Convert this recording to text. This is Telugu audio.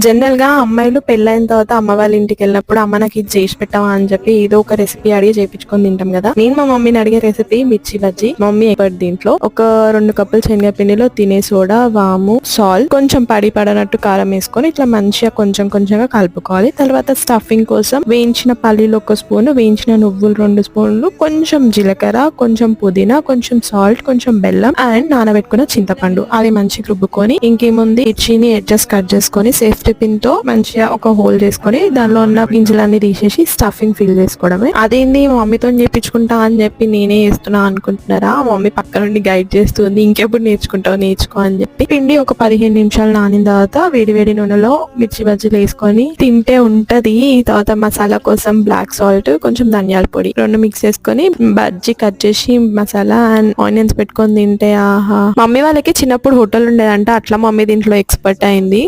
జనరల్ గా అమ్మాయిలు పెళ్ళైన తర్వాత అమ్మ వాళ్ళ ఇంటికి వెళ్ళినప్పుడు అమ్మ నాకు ఇది చేసి పెట్టవా అని చెప్పి ఏదో ఒక రెసిపీ అడిగి చేయించుకొని తింటాం కదా. నేను మా మమ్మీని అడిగే రెసిపీ మిర్చి బజ్జీ. మమ్మీ ఎప్పటి దీంట్లో ఒక 2 కప్పులు శనగపిండిలో తినే సోడా, వాము, సాల్ట్, కొంచెం పడనట్టు కారం వేసుకొని ఇట్లా మంచిగా కొంచెం కొంచెంగా కలుపుకోవాలి. తర్వాత స్టఫింగ్ కోసం వేయించిన పల్లీలు 1 స్పూన్, వేయించిన నువ్వులు 2 స్పూన్లు, కొంచెం జీలకర్ర, కొంచెం పుదీనా, కొంచెం సాల్ట్, కొంచెం బెల్లం అండ్ నానబెట్టుకున్న చింతపండు అవి మంచిగా రుబ్బుకొని ఇంకేముంది మిర్చిని ఎడ్జెస్ కట్ చేసుకొని సేఫ్టీ పిన్ తో మంచిగా ఒక హోల్ చేసుకొని దానిలో ఉన్న గింజలన్నీ తీసేసి స్టఫింగ్ ఫిల్ చేసుకోవడమే. అదేంది మమ్మీతో చేపించుకుంటా అని చెప్పి నేనే చేస్తున్నా అనుకుంటున్నారా? మమ్మీ పక్క నుండి గైడ్ చేస్తుంది, ఇంకెప్పుడు నేర్చుకుంటావు నేర్చుకో అని చెప్పి. పిండి ఒక 15 నిమిషాలు నానిన తర్వాత వేడి వేడి నూనెలో మిర్చి బజ్జీలు వేసుకొని తింటే ఉంటది. తర్వాత మసాలా కోసం బ్లాక్ సాల్ట్, కొంచెం ధనియాల పొడి 2 మిక్స్ చేసుకొని బజ్జీ కట్ చేసి మసాలా అండ్ ఆనియన్స్ పెట్టుకొని తింటే ఆహా. మమ్మీ వాళ్ళకి చిన్నప్పుడు హోటల్ ఉండేదంట, అట్లా మమ్మీ దీంట్లో ఎక్స్పర్ట్ అయింది.